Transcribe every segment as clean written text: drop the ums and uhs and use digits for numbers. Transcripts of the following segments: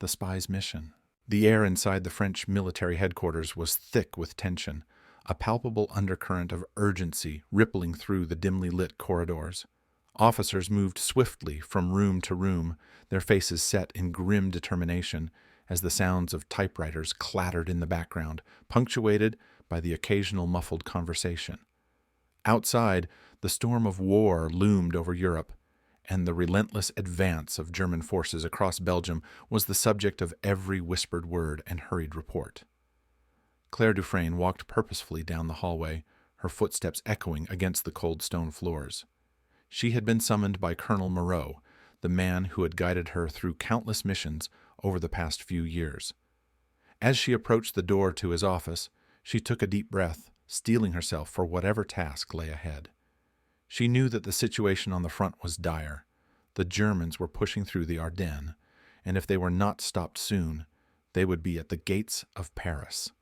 the spy's mission. The air inside the French military headquarters was thick with tension, a palpable undercurrent of urgency rippling through the dimly lit corridors. Officers moved swiftly from room to room, their faces set in grim determination as the sounds of typewriters clattered in the background, punctuated by the occasional muffled conversation. Outside, the storm of war loomed over Europe, and the relentless advance of German forces across Belgium was the subject of every whispered word and hurried report. Claire Dufresne walked purposefully down the hallway, her footsteps echoing against the cold stone floors. She had been summoned by Colonel Moreau, the man who had guided her through countless missions over the past few years. As she approached the door to his office, she took a deep breath, steeling herself for whatever task lay ahead. She knew that the situation on the front was dire. The Germans were pushing through the Ardennes, and if they were not stopped soon, they would be at the gates of Paris.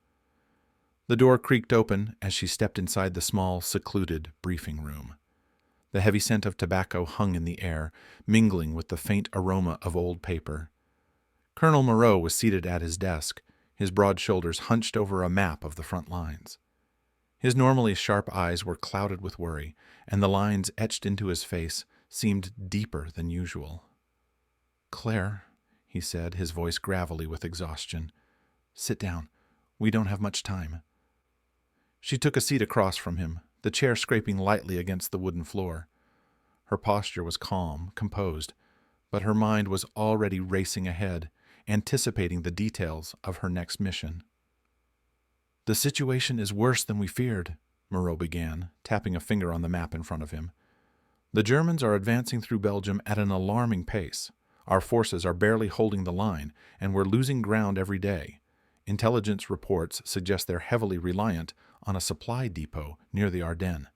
The door creaked open as she stepped inside the small, secluded briefing room. The heavy scent of tobacco hung in the air, mingling with the faint aroma of old paper. Colonel Moreau was seated at his desk, his broad shoulders hunched over a map of the front lines. His normally sharp eyes were clouded with worry, and the lines etched into his face seemed deeper than usual. "Claire," he said, his voice gravelly with exhaustion, "sit down. We don't have much time." She took a seat across from him, the chair scraping lightly against the wooden floor. Her posture was calm, composed, but her mind was already racing ahead, anticipating the details of her next mission. "The situation is worse than we feared," Moreau began, tapping a finger on the map in front of him. "The Germans are advancing through Belgium at an alarming pace. Our forces are barely holding the line, and we're losing ground every day. Intelligence reports suggest they're heavily reliant on a supply depot near the Ardennes.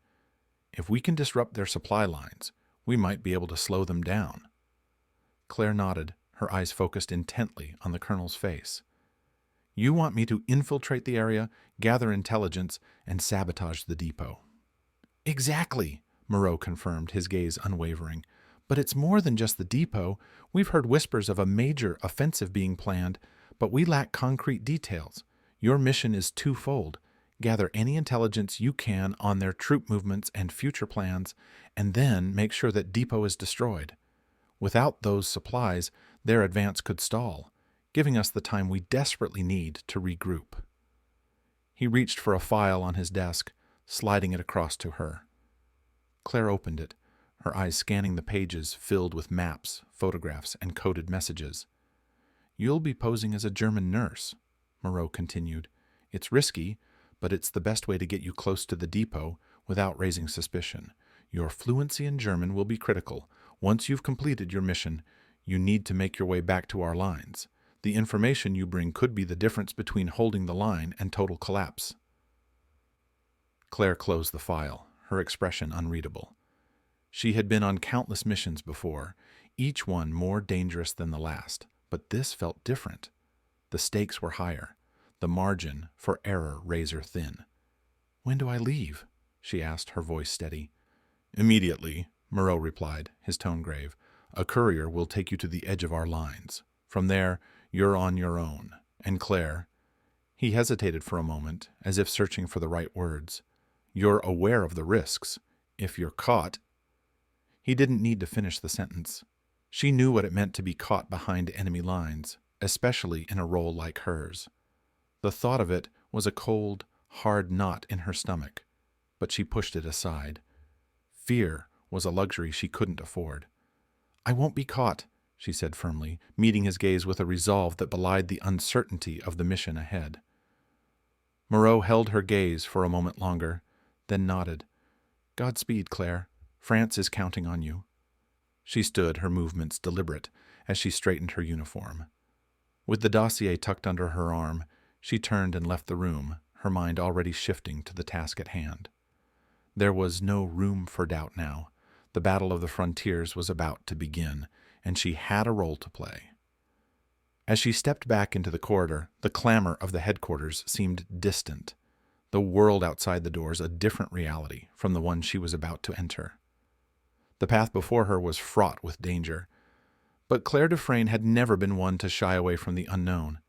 If we can disrupt their supply lines, we might be able to slow them down." Claire nodded, her eyes focused intently on the colonel's face. "You want me to infiltrate the area, gather intelligence, and sabotage the depot." "Exactly," Moreau confirmed, his gaze unwavering. "But it's more than just the depot. We've heard whispers of a major offensive being planned, but we lack concrete details. Your mission is twofold. Gather any intelligence you can on their troop movements and future plans, and then make sure that depot is destroyed. Without those supplies, their advance could stall, giving us the time we desperately need to regroup." He reached for a file on his desk, sliding it across to her. Claire opened it, her eyes scanning the pages filled with maps, photographs, and coded messages. "You'll be posing as a German nurse," Moreau continued. "It's risky, but it's the best way to get you close to the depot without raising suspicion. Your fluency in German will be critical. Once you've completed your mission, you need to make your way back to our lines. The information you bring could be the difference between holding the line and total collapse." Claire closed the file, her expression unreadable. She had been on countless missions before, each one more dangerous than the last, but this felt different. The stakes were higher, the margin for error razor thin. "When do I leave?" she asked, her voice steady. "Immediately," Moreau replied, his tone grave. "A courier will take you to the edge of our lines. From there, you're on your own. And Claire," he hesitated for a moment, as if searching for the right words, "you're aware of the risks. If you're caught—" He didn't need to finish the sentence. She knew what it meant to be caught behind enemy lines, especially in a role like hers. The thought of it was a cold, hard knot in her stomach, but she pushed it aside. Fear was a luxury she couldn't afford. "I won't be caught," she said firmly, meeting his gaze with a resolve that belied the uncertainty of the mission ahead. Moreau held her gaze for a moment longer, then nodded. "Godspeed, Claire. France is counting on you." She stood, her movements deliberate, as she straightened her uniform. With the dossier tucked under her arm, she turned and left the room, her mind already shifting to the task at hand. There was no room for doubt now. The battle of the frontiers was about to begin, and she had a role to play. As she stepped back into the corridor, the clamor of the headquarters seemed distant, the world outside the doors a different reality from the one she was about to enter. The path before her was fraught with danger, But Claire Dufresne had never been one to shy away from the unknown.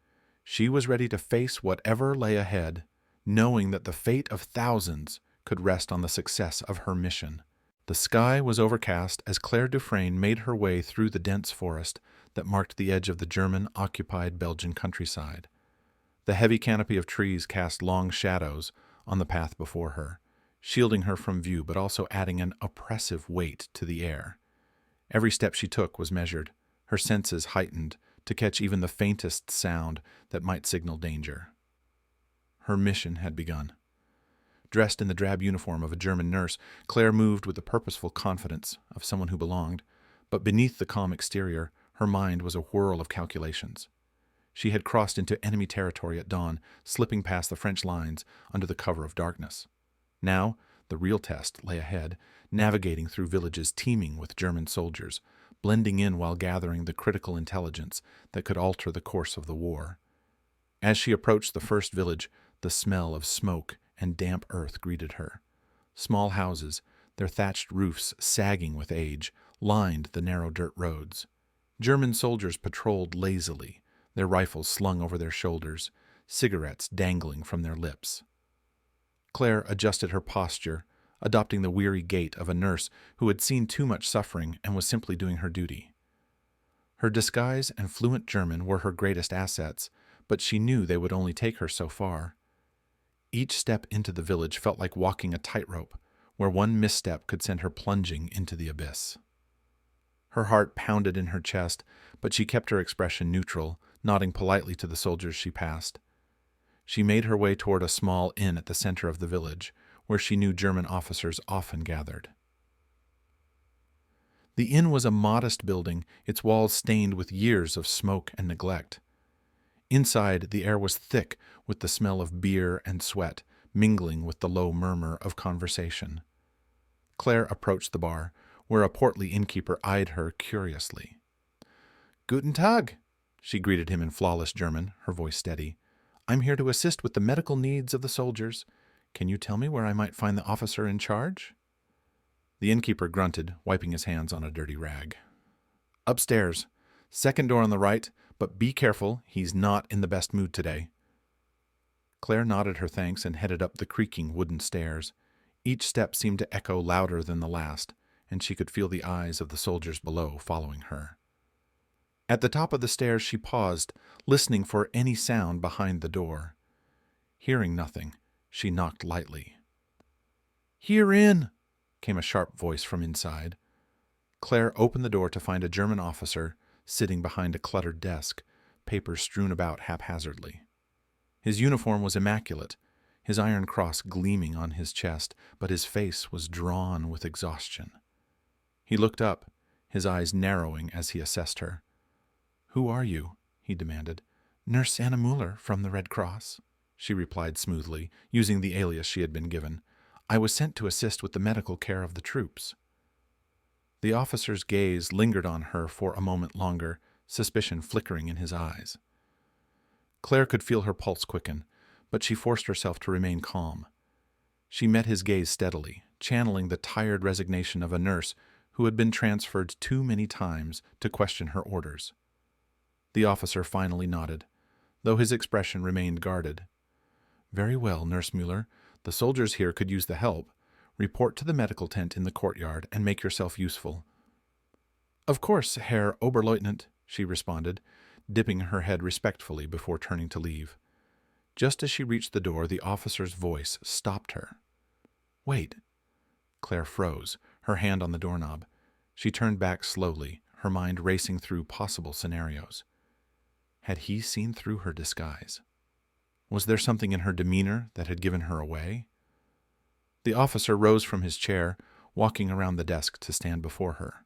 She was ready to face whatever lay ahead, knowing that the fate of thousands could rest on the success of her mission. The sky was overcast as Claire Dufresne made her way through the dense forest that marked the edge of the German-occupied Belgian countryside. The heavy canopy of trees cast long shadows on the path before her, shielding her from view but also adding an oppressive weight to the air. Every step she took was measured, her senses heightened to catch even the faintest sound that might signal danger. Her mission had begun. Dressed in the drab uniform of a German nurse, Claire moved with the purposeful confidence of someone who belonged, but beneath the calm exterior, her mind was a whirl of calculations. She had crossed into enemy territory at dawn, slipping past the French lines under the cover of darkness. Now, the real test lay ahead, navigating through villages teeming with German soldiers, blending in while gathering the critical intelligence that could alter the course of the war. As she approached the first village, the smell of smoke and damp earth greeted her. Small houses, their thatched roofs sagging with age, lined the narrow dirt roads. German soldiers patrolled lazily, their rifles slung over their shoulders, cigarettes dangling from their lips. Claire adjusted her posture, adopting the weary gait of a nurse who had seen too much suffering and was simply doing her duty. Her disguise and fluent German were her greatest assets, but she knew they would only take her so far. Each step into the village felt like walking a tightrope, where one misstep could send her plunging into the abyss. Her heart pounded in her chest, but she kept her expression neutral, nodding politely to the soldiers she passed. She made her way toward a small inn at the center of the village, where she knew German officers often gathered. The inn was a modest building, its walls stained with years of smoke and neglect. Inside, the air was thick with the smell of beer and sweat, mingling with the low murmur of conversation. Claire approached the bar, where a portly innkeeper eyed her curiously. "Guten Tag," she greeted him in flawless German, her voice steady. "I'm here to assist with the medical needs of the soldiers. Can you tell me where I might find the officer in charge?" The innkeeper grunted, wiping his hands on a dirty rag. "Upstairs. Second door on the right, but be careful, he's not in the best mood today." Claire nodded her thanks and headed up the creaking wooden stairs. Each step seemed to echo louder than the last, and she could feel the eyes of the soldiers below following her. At the top of the stairs she paused, listening for any sound behind the door. Hearing nothing, she knocked lightly. "Herein!" came a sharp voice from inside. Claire opened the door to find a German officer sitting behind a cluttered desk, papers strewn about haphazardly. His uniform was immaculate, his iron cross gleaming on his chest, but his face was drawn with exhaustion. He looked up, his eyes narrowing as he assessed her. "Who are you?" he demanded. "Nurse Anna Muller from the Red Cross," she replied smoothly, using the alias she had been given. "I was sent to assist with the medical care of the troops." The officer's gaze lingered on her for a moment longer, suspicion flickering in his eyes. Claire could feel her pulse quicken, but she forced herself to remain calm. She met his gaze steadily, channeling the tired resignation of a nurse who had been transferred too many times to question her orders. The officer finally nodded, though his expression remained guarded. "Very well, Nurse Muller. The soldiers here could use the help. Report to the medical tent in the courtyard and make yourself useful." "Of course, Herr Oberleutnant," she responded, dipping her head respectfully before turning to leave. Just as she reached the door, the officer's voice stopped her. "Wait." Claire froze, her hand on the doorknob. She turned back slowly, her mind racing through possible scenarios. Had he seen through her disguise? Was there something in her demeanor that had given her away? The officer rose from his chair, walking around the desk to stand before her.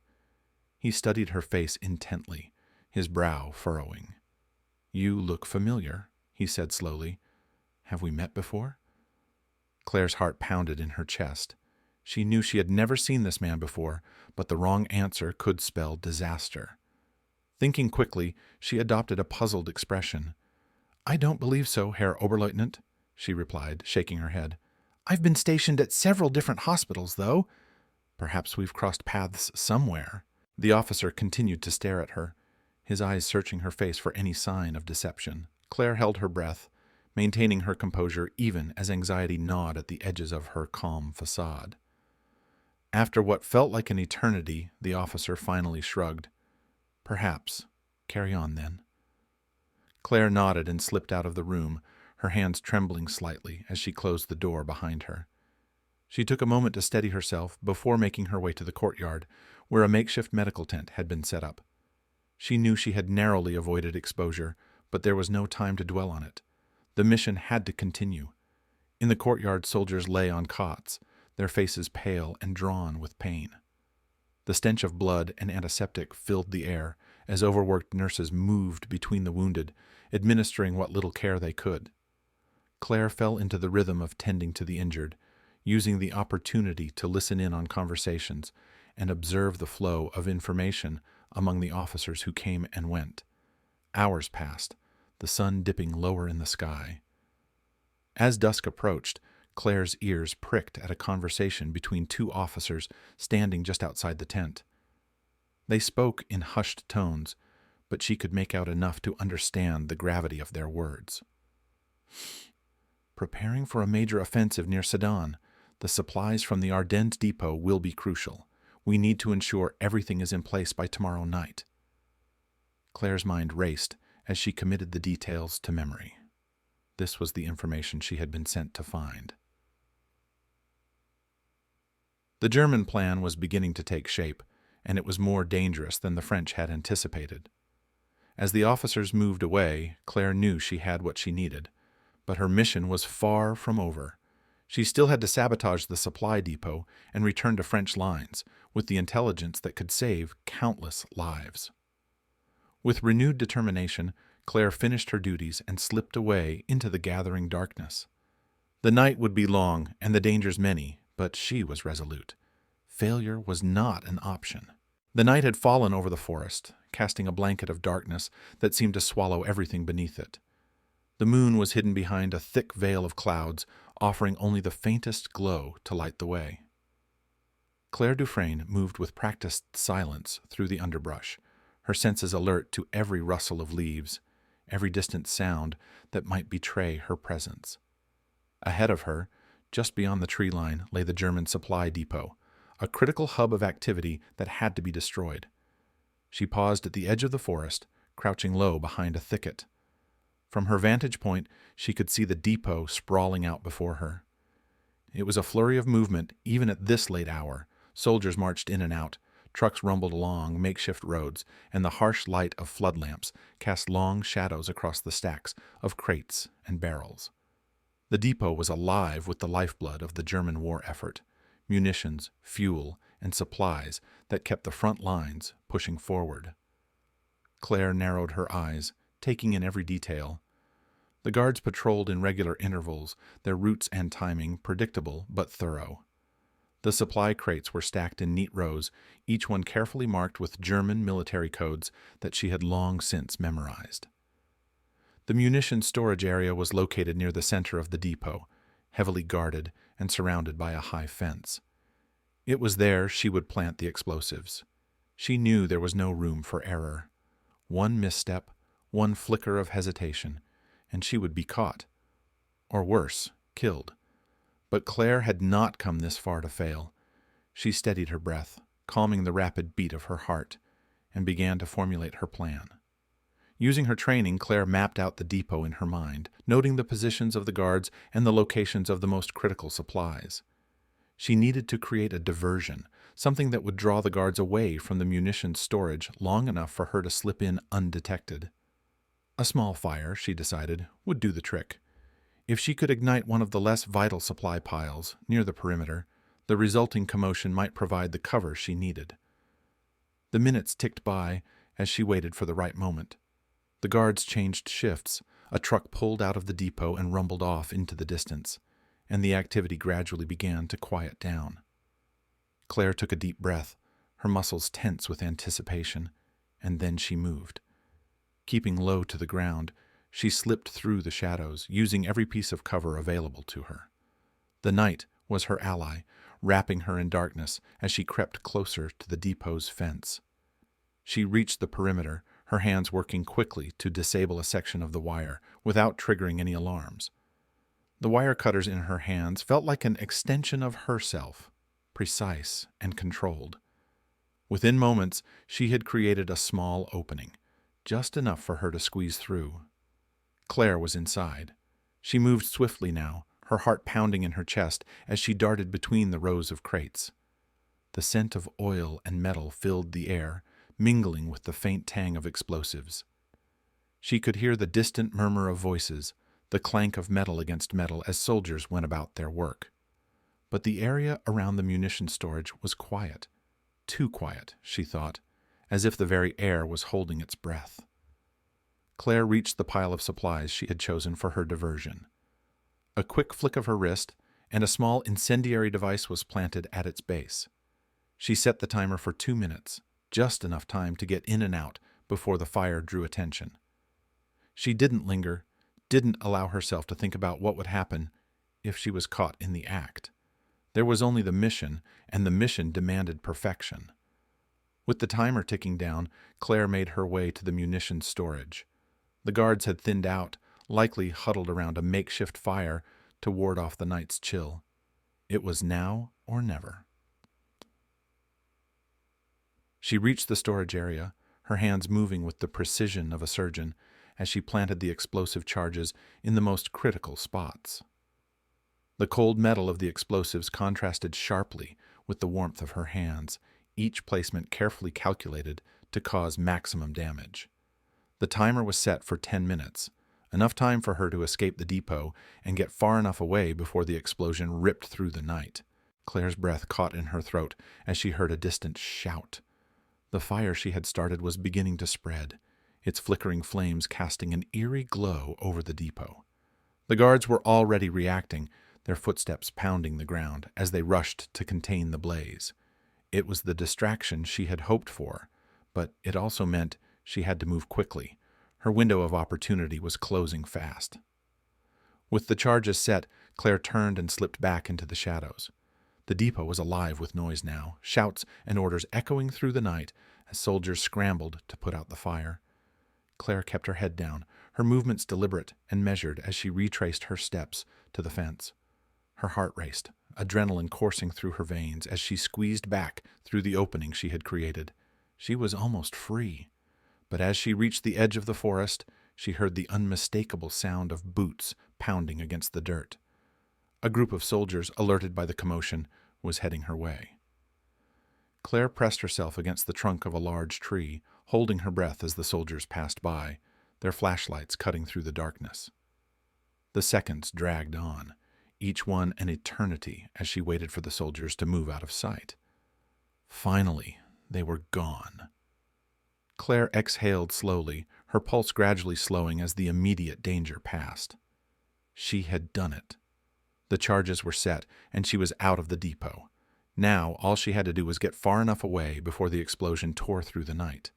He studied her face intently, his brow furrowing. "You look familiar," he said slowly. "Have we met before?" Claire's heart pounded in her chest. She knew she had never seen this man before, but the wrong answer could spell disaster. Thinking quickly, she adopted a puzzled expression. "I don't believe so, Herr Oberleutnant," she replied, shaking her head. "I've been stationed at several different hospitals, though. Perhaps we've crossed paths somewhere." The officer continued to stare at her, his eyes searching her face for any sign of deception. Claire held her breath, maintaining her composure even as anxiety gnawed at the edges of her calm facade. After what felt like an eternity, the officer finally shrugged. "Perhaps. Carry on, then." Claire nodded and slipped out of the room, her hands trembling slightly as she closed the door behind her. She took a moment to steady herself before making her way to the courtyard, where a makeshift medical tent had been set up. She knew she had narrowly avoided exposure, but there was no time to dwell on it. The mission had to continue. In the courtyard, soldiers lay on cots, their faces pale and drawn with pain. The stench of blood and antiseptic filled the air as overworked nurses moved between the wounded, administering what little care they could. Claire fell into the rhythm of tending to the injured, using the opportunity to listen in on conversations and observe the flow of information among the officers who came and went. Hours passed, the sun dipping lower in the sky. As dusk approached, Claire's ears pricked at a conversation between two officers standing just outside the tent. They spoke in hushed tones, but she could make out enough to understand the gravity of their words. "Preparing for a major offensive near Sedan. The supplies from the Ardennes depot will be crucial. We need to ensure everything is in place by tomorrow night." Claire's mind raced as she committed the details to memory. This was the information she had been sent to find. The German plan was beginning to take shape, and it was more dangerous than the French had anticipated. As the officers moved away, Claire knew she had what she needed, but her mission was far from over. She still had to sabotage the supply depot and return to French lines with the intelligence that could save countless lives. With renewed determination, Claire finished her duties and slipped away into the gathering darkness. The night would be long and the dangers many, but she was resolute. Failure was not an option. The night had fallen over the forest, casting a blanket of darkness that seemed to swallow everything beneath it. The moon was hidden behind a thick veil of clouds, offering only the faintest glow to light the way. Claire Dufresne moved with practiced silence through the underbrush, her senses alert to every rustle of leaves, every distant sound that might betray her presence. Ahead of her, just beyond the tree line, lay the German supply depot, a critical hub of activity that had to be destroyed. She paused at the edge of the forest, crouching low behind a thicket. From her vantage point, she could see the depot sprawling out before her. It was a flurry of movement even at this late hour. Soldiers marched in and out, trucks rumbled along makeshift roads, and the harsh light of flood lamps cast long shadows across the stacks of crates and barrels. The depot was alive with the lifeblood of the German war effort, munitions, fuel, and supplies that kept the front lines pushing forward. Claire narrowed her eyes, taking in every detail. The guards patrolled in regular intervals, their routes and timing predictable but thorough. The supply crates were stacked in neat rows, each one carefully marked with German military codes that she had long since memorized. The munitions storage area was located near the center of the depot, heavily guarded and surrounded by a high fence. It was there she would plant the explosives. She knew there was no room for error. One misstep, one flicker of hesitation, and she would be caught. Or worse, killed. But Claire had not come this far to fail. She steadied her breath, calming the rapid beat of her heart, and began to formulate her plan. Using her training, Claire mapped out the depot in her mind, noting the positions of the guards and the locations of the most critical supplies. She needed to create a diversion, something that would draw the guards away from the munitions storage long enough for her to slip in undetected. A small fire, she decided, would do the trick. If she could ignite one of the less vital supply piles near the perimeter, the resulting commotion might provide the cover she needed. The minutes ticked by as she waited for the right moment. The guards changed shifts, a truck pulled out of the depot and rumbled off into the distance, and the activity gradually began to quiet down. Claire took a deep breath, her muscles tense with anticipation, and then she moved. Keeping low to the ground, she slipped through the shadows, using every piece of cover available to her. The night was her ally, wrapping her in darkness as she crept closer to the depot's fence. She reached the perimeter, her hands working quickly to disable a section of the wire without triggering any alarms. The wire cutters in her hands felt like an extension of herself, precise and controlled. Within moments, she had created a small opening, just enough for her to squeeze through. Claire was inside. She moved swiftly now, her heart pounding in her chest as she darted between the rows of crates. The scent of oil and metal filled the air, mingling with the faint tang of explosives. She could hear the distant murmur of voices, the clank of metal against metal as soldiers went about their work. But the area around the munition storage was quiet. Too quiet, she thought, as if the very air was holding its breath. Claire reached the pile of supplies she had chosen for her diversion. A quick flick of her wrist, and a small incendiary device was planted at its base. She set the timer for 2 minutes, just enough time to get in and out before the fire drew attention. She didn't linger, didn't allow herself to think about what would happen if she was caught in the act. There was only the mission, and the mission demanded perfection. With the timer ticking down, Claire made her way to the munitions storage. The guards had thinned out, likely huddled around a makeshift fire to ward off the night's chill. It was now or never. She reached the storage area, her hands moving with the precision of a surgeon as she planted the explosive charges in the most critical spots. The cold metal of the explosives contrasted sharply with the warmth of her hands, each placement carefully calculated to cause maximum damage. The timer was set for 10 minutes, enough time for her to escape the depot and get far enough away before the explosion ripped through the night. Claire's breath caught in her throat as she heard a distant shout. The fire she had started was beginning to spread, its flickering flames casting an eerie glow over the depot. The guards were already reacting, their footsteps pounding the ground as they rushed to contain the blaze. It was the distraction she had hoped for, but it also meant she had to move quickly. Her window of opportunity was closing fast. With the charges set, Claire turned and slipped back into the shadows. The depot was alive with noise now, shouts and orders echoing through the night as soldiers scrambled to put out the fire. Claire kept her head down, her movements deliberate and measured as she retraced her steps to the fence. Her heart raced, adrenaline coursing through her veins as she squeezed back through the opening she had created. She was almost free. But as she reached the edge of the forest, she heard the unmistakable sound of boots pounding against the dirt. A group of soldiers, alerted by the commotion, was heading her way. Claire pressed herself against the trunk of a large tree, holding her breath as the soldiers passed by, their flashlights cutting through the darkness. The seconds dragged on, each one an eternity as she waited for the soldiers to move out of sight. Finally, they were gone. Claire exhaled slowly, her pulse gradually slowing as the immediate danger passed. She had done it. The charges were set, and she was out of the depot. Now, all she had to do was get far enough away before the explosion tore through the night.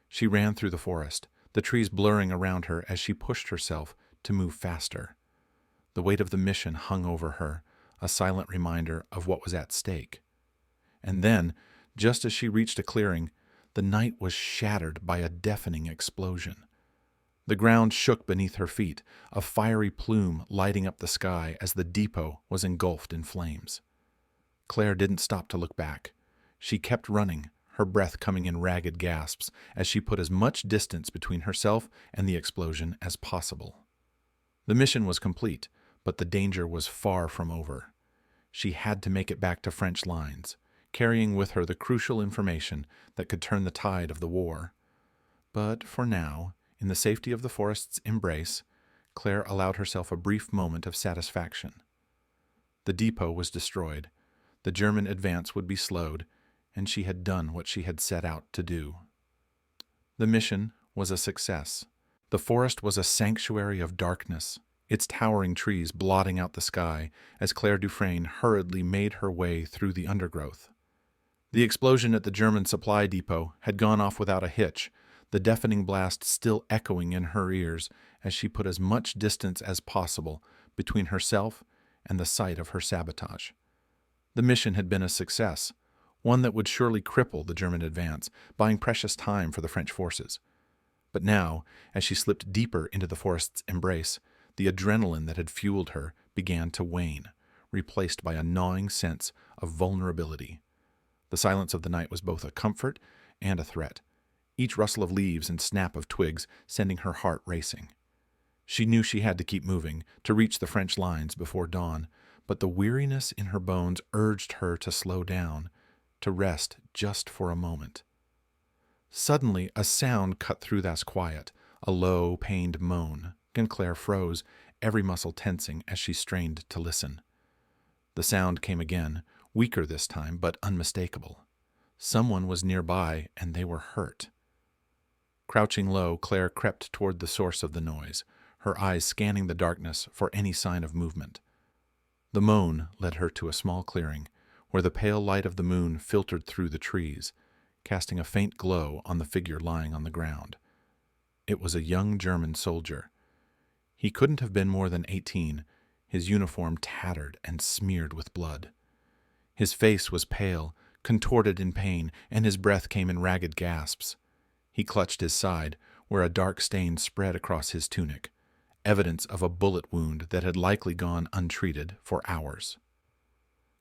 She ran through the forest, the trees blurring around her as she pushed herself to move faster. The weight of the mission hung over her, a silent reminder of what was at stake. And then, just as she reached a clearing, the night was shattered by a deafening explosion. The ground shook beneath her feet, a fiery plume lighting up the sky as the depot was engulfed in flames. Claire didn't stop to look back. She kept running, her breath coming in ragged gasps as she put as much distance between herself and the explosion as possible. The mission was complete, but the danger was far from over. She had to make it back to French lines, carrying with her the crucial information that could turn the tide of the war. But for now, in the safety of the forest's embrace, Claire allowed herself a brief moment of satisfaction. The depot was destroyed, the German advance would be slowed, and she had done what she had set out to do. The mission was a success. The forest was a sanctuary of darkness, its towering trees blotting out the sky as Claire Dufresne hurriedly made her way through the undergrowth. The explosion at the German supply depot had gone off without a hitch, the deafening blast still echoing in her ears as she put as much distance as possible between herself and the site of her sabotage. The mission had been a success, one that would surely cripple the German advance, buying precious time for the French forces. But now, as she slipped deeper into the forest's embrace, the adrenaline that had fueled her began to wane, replaced by a gnawing sense of vulnerability. The silence of the night was both a comfort and a threat, each rustle of leaves and snap of twigs sending her heart racing. She knew she had to keep moving, to reach the French lines before dawn, but the weariness in her bones urged her to slow down, to rest just for a moment. Suddenly, a sound cut through that quiet, a low, pained moan, and Claire froze, every muscle tensing as she strained to listen. The sound came again, weaker this time, but unmistakable. Someone was nearby, and they were hurt. Crouching low, Claire crept toward the source of the noise, her eyes scanning the darkness for any sign of movement. The moan led her to a small clearing, where the pale light of the moon filtered through the trees, casting a faint glow on the figure lying on the ground. It was a young German soldier. He couldn't have been more than 18, his uniform tattered and smeared with blood. His face was pale, contorted in pain, and his breath came in ragged gasps. He clutched his side, where a dark stain spread across his tunic, evidence of a bullet wound that had likely gone untreated for hours.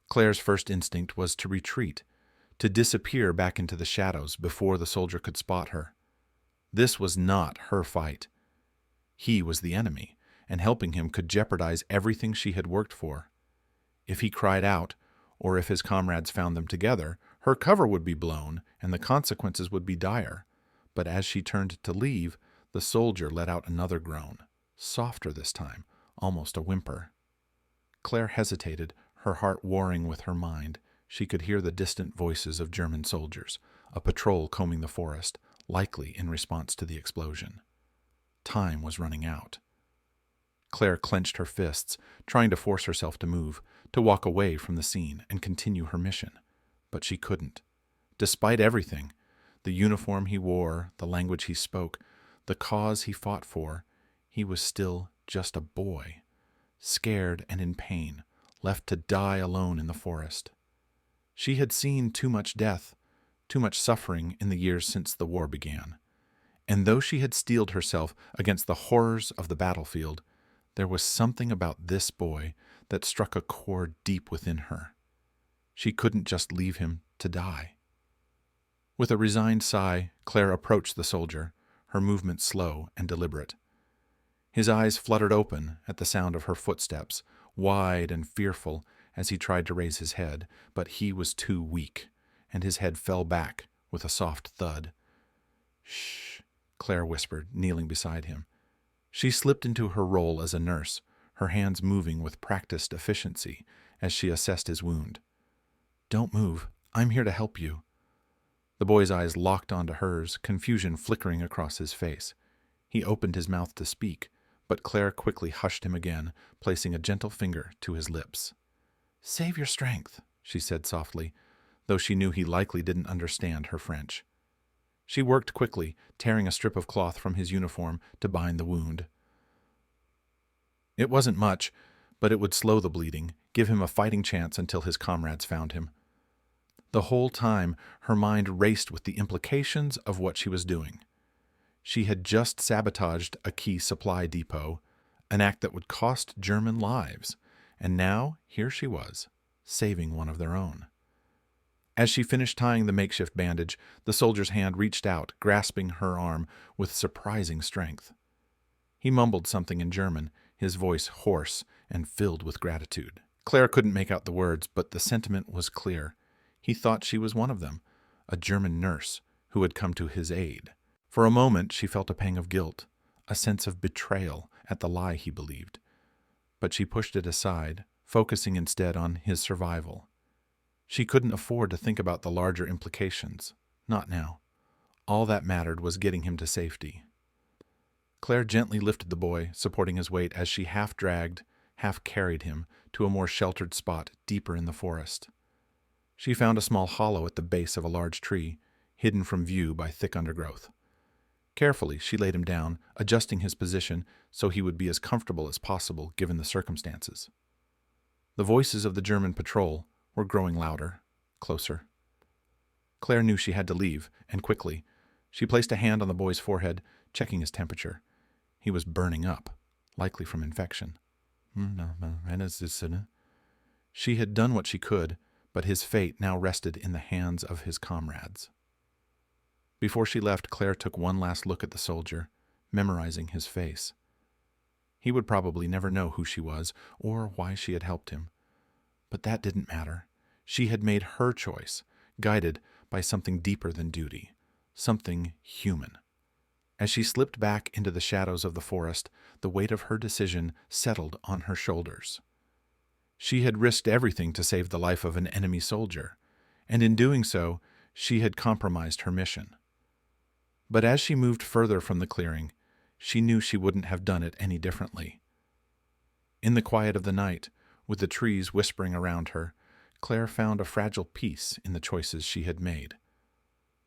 Claire's first instinct was to retreat, to disappear back into the shadows before the soldier could spot her. This was not her fight. He was the enemy, and helping him could jeopardize everything she had worked for. If he cried out, or if his comrades found them together, her cover would be blown, and the consequences would be dire. But as she turned to leave, the soldier let out another groan, softer this time, almost a whimper. Claire hesitated, her heart warring with her mind. She could hear the distant voices of German soldiers, a patrol combing the forest, likely in response to the explosion. Time was running out. Claire clenched her fists, trying to force herself to move, to walk away from the scene and continue her mission. But she couldn't. Despite everything, the uniform he wore, the language he spoke, the cause he fought for, he was still just a boy, scared and in pain, left to die alone in the forest. She had seen too much death, too much suffering in the years since the war began. And though she had steeled herself against the horrors of the battlefield, there was something about this boy that struck a chord deep within her. She couldn't just leave him to die. With a resigned sigh, Claire approached the soldier, her movements slow and deliberate. His eyes fluttered open at the sound of her footsteps, wide and fearful as he tried to raise his head, but he was too weak, and his head fell back with a soft thud. "Shh," Claire whispered, kneeling beside him. She slipped into her role as a nurse, her hands moving with practiced efficiency as she assessed his wound. "Don't move. I'm here to help you." The boy's eyes locked onto hers, confusion flickering across his face. He opened his mouth to speak, but Claire quickly hushed him again, placing a gentle finger to his lips. "Save your strength," she said softly, though she knew he likely didn't understand her French. She worked quickly, tearing a strip of cloth from his uniform to bind the wound. It wasn't much, but it would slow the bleeding, give him a fighting chance until his comrades found him. The whole time, her mind raced with the implications of what she was doing. She had just sabotaged a key supply depot, an act that would cost German lives, and now here she was, saving one of their own. As she finished tying the makeshift bandage, the soldier's hand reached out, grasping her arm with surprising strength. He mumbled something in German, his voice hoarse and filled with gratitude. Claire couldn't make out the words, but the sentiment was clear. He thought she was one of them, a German nurse who had come to his aid. For a moment she felt a pang of guilt, a sense of betrayal at the lie he believed. But she pushed it aside, focusing instead on his survival. She couldn't afford to think about the larger implications. Not now. All that mattered was getting him to safety. Claire gently lifted the boy, supporting his weight as she half dragged, half carried him to a more sheltered spot deeper in the forest. She found a small hollow at the base of a large tree, hidden from view by thick undergrowth. Carefully, she laid him down, adjusting his position so he would be as comfortable as possible given the circumstances. The voices of the German patrol were growing louder, closer. Claire knew she had to leave, and quickly. She placed a hand on the boy's forehead, checking his temperature. He was burning up, likely from infection. She had done what she could, but his fate now rested in the hands of his comrades. Before she left, Claire took one last look at the soldier, memorizing his face. He would probably never know who she was or why she had helped him. But that didn't matter. She had made her choice, guided by something deeper than duty, something human. As she slipped back into the shadows of the forest, the weight of her decision settled on her shoulders. She had risked everything to save the life of an enemy soldier, and in doing so, she had compromised her mission. But as she moved further from the clearing, she knew she wouldn't have done it any differently. In the quiet of the night, with the trees whispering around her, Claire found a fragile peace in the choices she had made.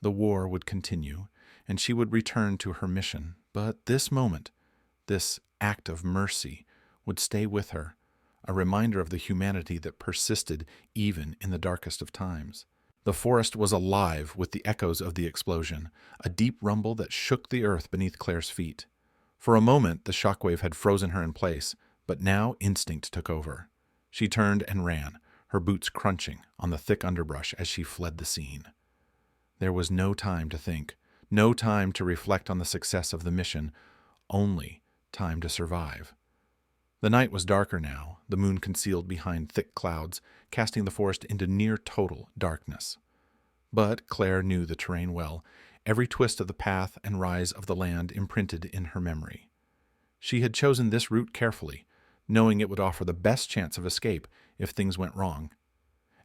The war would continue, and she would return to her mission, but this moment, this act of mercy, would stay with her, a reminder of the humanity that persisted even in the darkest of times. The forest was alive with the echoes of the explosion, a deep rumble that shook the earth beneath Claire's feet. For a moment, the shockwave had frozen her in place, but now instinct took over. She turned and ran, her boots crunching on the thick underbrush as she fled the scene. There was no time to think, no time to reflect on the success of the mission, only time to survive. The night was darker now, the moon concealed behind thick clouds, casting the forest into near total darkness. But Claire knew the terrain well, every twist of the path and rise of the land imprinted in her memory. She had chosen this route carefully, knowing it would offer the best chance of escape if things went wrong.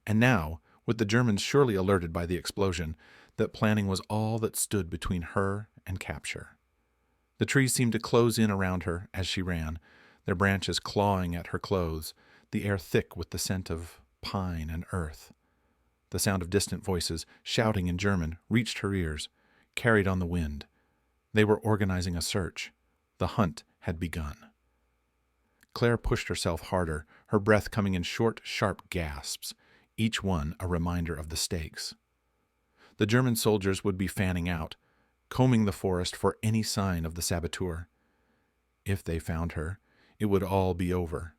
And now, with the Germans surely alerted by the explosion, that planning was all that stood between her and capture. The trees seemed to close in around her as she ran, their branches clawing at her clothes, the air thick with the scent of pine and earth. The sound of distant voices, shouting in German, reached her ears, carried on the wind. They were organizing a search. The hunt had begun. Claire pushed herself harder, her breath coming in short, sharp gasps, each one a reminder of the stakes. The German soldiers would be fanning out, combing the forest for any sign of the saboteur. If they found her, it would all be over.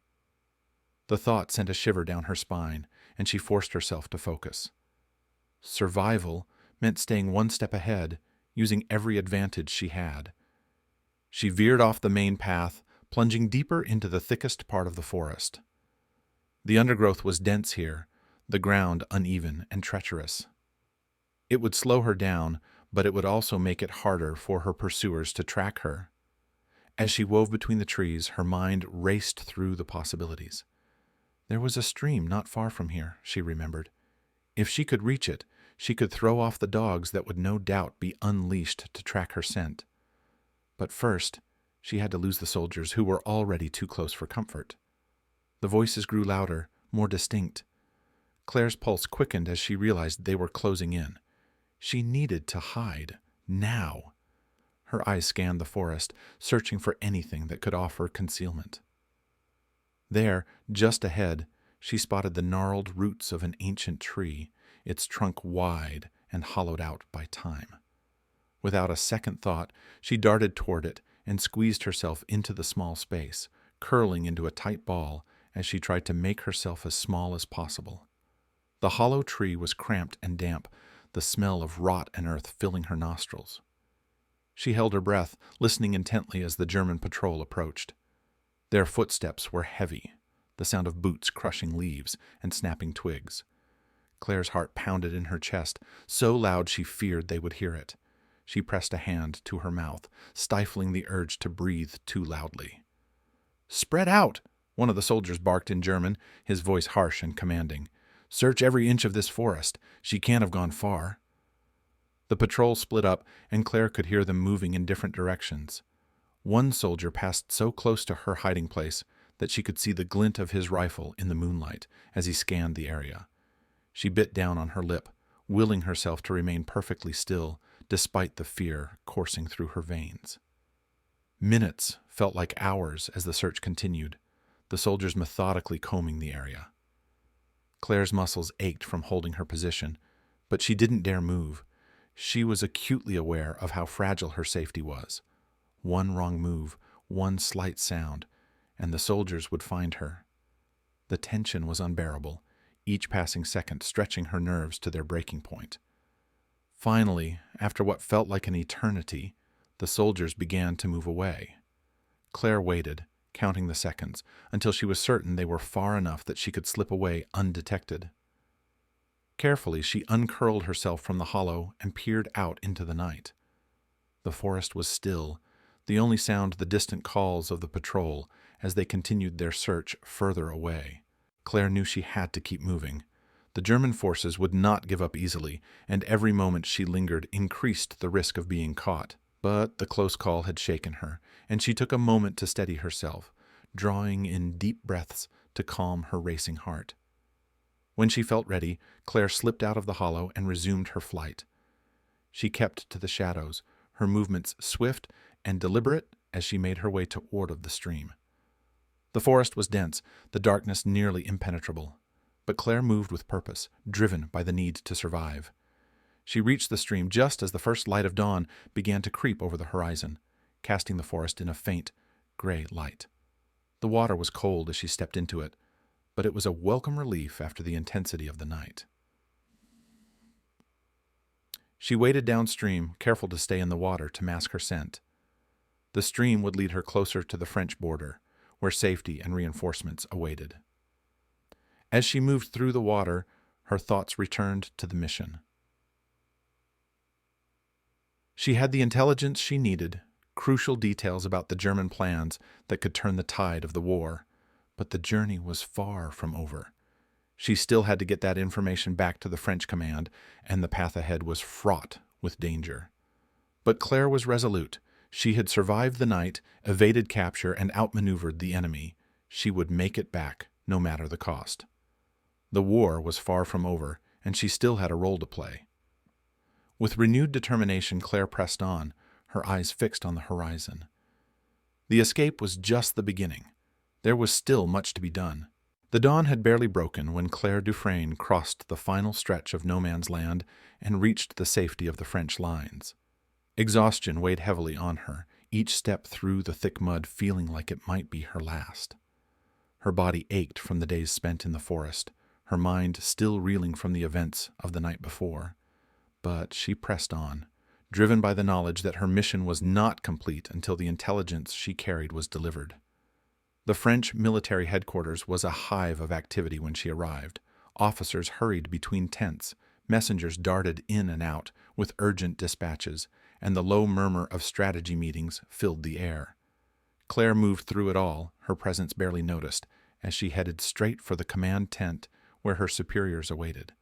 The thought sent a shiver down her spine, and she forced herself to focus. Survival meant staying one step ahead, using every advantage she had. She veered off the main path, plunging deeper into the thickest part of the forest. The undergrowth was dense here, the ground uneven and treacherous. It would slow her down, but it would also make it harder for her pursuers to track her. As she wove between the trees, her mind raced through the possibilities. There was a stream not far from here, she remembered. If she could reach it, she could throw off the dogs that would no doubt be unleashed to track her scent. But first, she had to lose the soldiers who were already too close for comfort. The voices grew louder, more distinct. Claire's pulse quickened as she realized they were closing in. She needed to hide, now. Her eyes scanned the forest, searching for anything that could offer concealment. There, just ahead, she spotted the gnarled roots of an ancient tree, its trunk wide and hollowed out by time. Without a second thought, she darted toward it and squeezed herself into the small space, curling into a tight ball as she tried to make herself as small as possible. The hollow tree was cramped and damp, the smell of rot and earth filling her nostrils. She held her breath, listening intently as the German patrol approached. Their footsteps were heavy, the sound of boots crushing leaves and snapping twigs. Claire's heart pounded in her chest, so loud she feared they would hear it. She pressed a hand to her mouth, stifling the urge to breathe too loudly. "Spread out!" one of the soldiers barked in German, his voice harsh and commanding. "Search every inch of this forest. She can't have gone far." The patrol split up, and Claire could hear them moving in different directions. One soldier passed so close to her hiding place that she could see the glint of his rifle in the moonlight as he scanned the area. She bit down on her lip, willing herself to remain perfectly still, despite the fear coursing through her veins. Minutes felt like hours as the search continued, the soldiers methodically combing the area. Claire's muscles ached from holding her position, but she didn't dare move. She was acutely aware of how fragile her safety was. One wrong move, one slight sound, and the soldiers would find her. The tension was unbearable, each passing second stretching her nerves to their breaking point. Finally, after what felt like an eternity, the soldiers began to move away. Claire waited, counting the seconds, until she was certain they were far enough that she could slip away undetected. Carefully, she uncurled herself from the hollow and peered out into the night. The forest was still, the only sound the distant calls of the patrol as they continued their search further away. Claire knew she had to keep moving. The German forces would not give up easily, and every moment she lingered increased the risk of being caught. But the close call had shaken her, and she took a moment to steady herself, drawing in deep breaths to calm her racing heart. When she felt ready, Claire slipped out of the hollow and resumed her flight. She kept to the shadows, her movements swift and deliberate as she made her way toward the stream. The forest was dense, the darkness nearly impenetrable, but Claire moved with purpose, driven by the need to survive. She reached the stream just as the first light of dawn began to creep over the horizon, casting the forest in a faint, gray light. The water was cold as she stepped into it, but it was a welcome relief after the intensity of the night. She waded downstream, careful to stay in the water to mask her scent. The stream would lead her closer to the French border, where safety and reinforcements awaited. As she moved through the water, her thoughts returned to the mission. She had the intelligence she needed, crucial details about the German plans that could turn the tide of the war, but the journey was far from over. She still had to get that information back to the French command, and the path ahead was fraught with danger. But Claire was resolute. She had survived the night, evaded capture, and outmaneuvered the enemy. She would make it back, no matter the cost. The war was far from over, and she still had a role to play. With renewed determination, Claire pressed on, her eyes fixed on the horizon. The escape was just the beginning. There was still much to be done. The dawn had barely broken when Claire Dufresne crossed the final stretch of no man's land and reached the safety of the French lines. Exhaustion weighed heavily on her, each step through the thick mud feeling like it might be her last. Her body ached from the days spent in the forest, her mind still reeling from the events of the night before. But she pressed on, driven by the knowledge that her mission was not complete until the intelligence she carried was delivered. The French military headquarters was a hive of activity when she arrived. Officers hurried between tents, messengers darted in and out with urgent dispatches, and the low murmur of strategy meetings filled the air. Claire moved through it all, her presence barely noticed, as she headed straight for the command tent where her superiors awaited.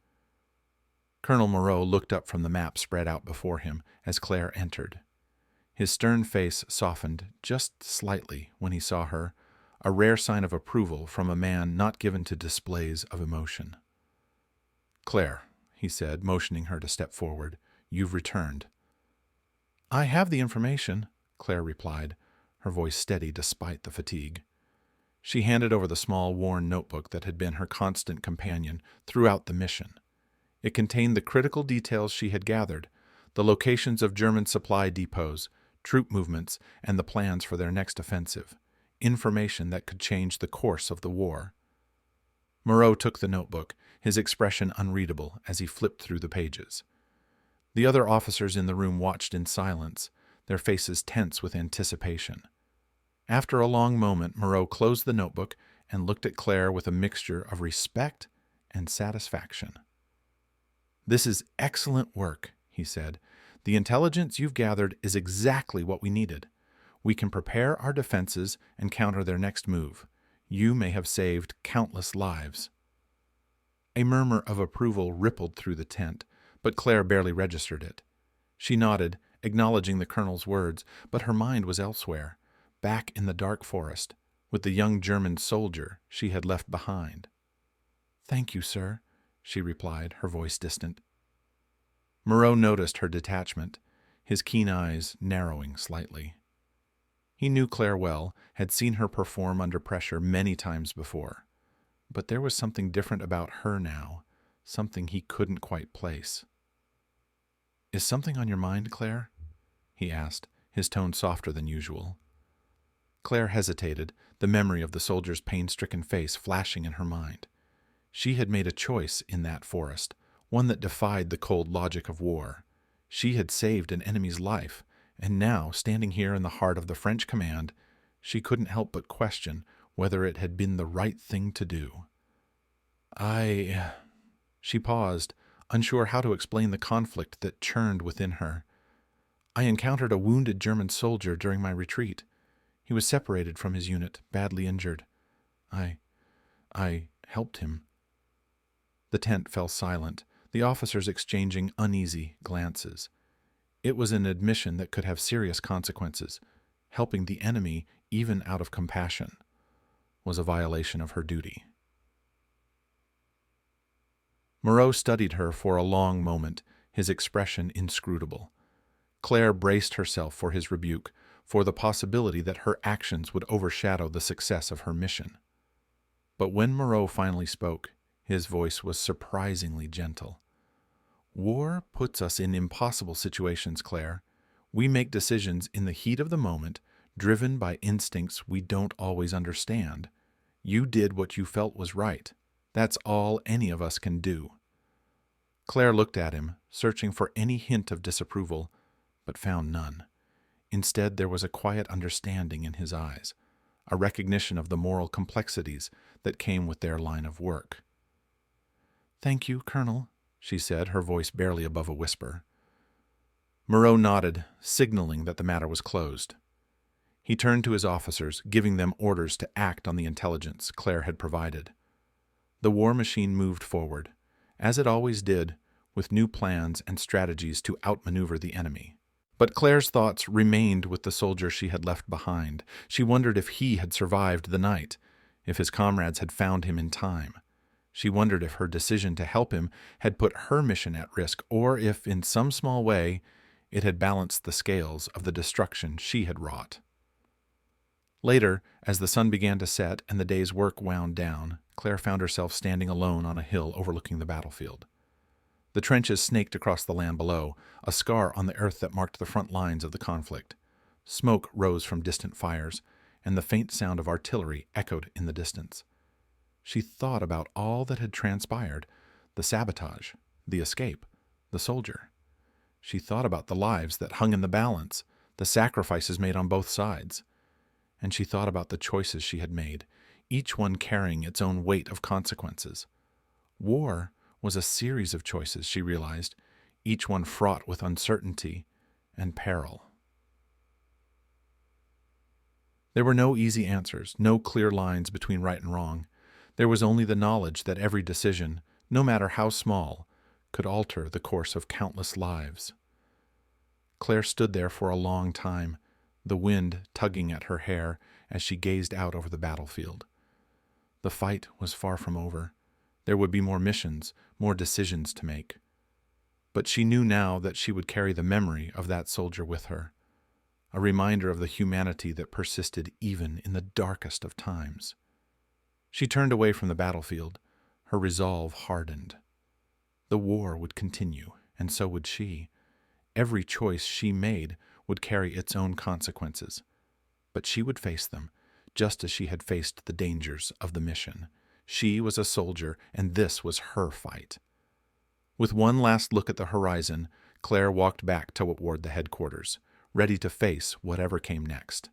Colonel Moreau looked up from the map spread out before him as Claire entered. His stern face softened just slightly when he saw her, a rare sign of approval from a man not given to displays of emotion. "Claire," he said, motioning her to step forward, "you've returned." "I have the information," Claire replied, her voice steady despite the fatigue. She handed over the small, worn notebook that had been her constant companion throughout the mission. It contained the critical details she had gathered, the locations of German supply depots, troop movements, and the plans for their next offensive, information that could change the course of the war. Moreau took the notebook, his expression unreadable as he flipped through the pages. The other officers in the room watched in silence, their faces tense with anticipation. After a long moment, Moreau closed the notebook and looked at Claire with a mixture of respect and satisfaction. "This is excellent work," he said. "The intelligence you've gathered is exactly what we needed. We can prepare our defenses and counter their next move. You may have saved countless lives." A murmur of approval rippled through the tent, but Claire barely registered it. She nodded, acknowledging the colonel's words, but her mind was elsewhere, back in the dark forest, with the young German soldier she had left behind. "Thank you, sir," she replied, her voice distant. Moreau noticed her detachment, his keen eyes narrowing slightly. He knew Claire well, had seen her perform under pressure many times before. But there was something different about her now, something he couldn't quite place. "Is something on your mind, Claire?" he asked, his tone softer than usual. Claire hesitated, the memory of the soldier's pain-stricken face flashing in her mind. She had made a choice in that forest, one that defied the cold logic of war. She had saved an enemy's life, and now, standing here in the heart of the French command, she couldn't help but question whether it had been the right thing to do. She paused, unsure how to explain the conflict that churned within her. I encountered a wounded German soldier during my retreat. He was separated from his unit, badly injured. I helped him. The tent fell silent, the officers exchanging uneasy glances. It was an admission that could have serious consequences. Helping the enemy, even out of compassion, was a violation of her duty. Moreau studied her for a long moment, his expression inscrutable. Claire braced herself for his rebuke, for the possibility that her actions would overshadow the success of her mission. But when Moreau finally spoke, his voice was surprisingly gentle. War puts us in impossible situations, Claire. We make decisions in the heat of the moment, driven by instincts we don't always understand. You did what you felt was right. That's all any of us can do. Claire looked at him, searching for any hint of disapproval, but found none. Instead, there was a quiet understanding in his eyes, a recognition of the moral complexities that came with their line of work. "Thank you, Colonel," she said, her voice barely above a whisper. Moreau nodded, signaling that the matter was closed. He turned to his officers, giving them orders to act on the intelligence Claire had provided. The war machine moved forward, as it always did, with new plans and strategies to outmaneuver the enemy. But Claire's thoughts remained with the soldier she had left behind. She wondered if he had survived the night, if his comrades had found him in time. She wondered if her decision to help him had put her mission at risk, or if, in some small way, it had balanced the scales of the destruction she had wrought. Later, as the sun began to set and the day's work wound down, Claire found herself standing alone on a hill overlooking the battlefield. The trenches snaked across the land below, a scar on the earth that marked the front lines of the conflict. Smoke rose from distant fires, and the faint sound of artillery echoed in the distance. She thought about all that had transpired, the sabotage, the escape, the soldier. She thought about the lives that hung in the balance, the sacrifices made on both sides. And she thought about the choices she had made, each one carrying its own weight of consequences. War was a series of choices, she realized, each one fraught with uncertainty and peril. There were no easy answers, no clear lines between right and wrong. There was only the knowledge that every decision, no matter how small, could alter the course of countless lives. Claire stood there for a long time, the wind tugging at her hair as she gazed out over the battlefield. The fight was far from over. There would be more missions, more decisions to make. But she knew now that she would carry the memory of that soldier with her, a reminder of the humanity that persisted even in the darkest of times. She turned away from the battlefield, her resolve hardened. The war would continue, and so would she. Every choice she made would carry its own consequences, but she would face them, just as she had faced the dangers of the mission. She was a soldier, and this was her fight. With one last look at the horizon, Claire walked back toward the headquarters, ready to face whatever came next.